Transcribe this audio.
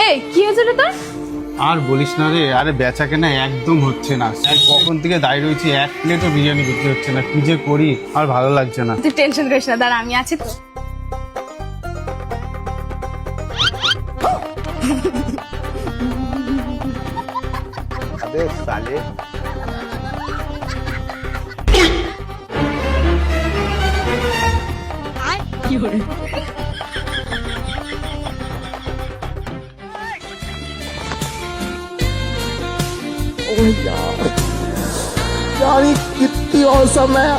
এই কি হয়েছে রে তোর? আর বলিস না রে, আরে বেচা কেনা একদম হচ্ছে না। স্যার কখন থেকে দাঁড়িয়ে রয়েছি, এক প্লেটও বিরিয়ানি বিক্রি হচ্ছে না। কি যে করি, আর ভালো লাগছে না। তুই টেনশন করিস না, দাঁড়া আমি আছি তো। আবে সালে यार ये कितनी औसम है।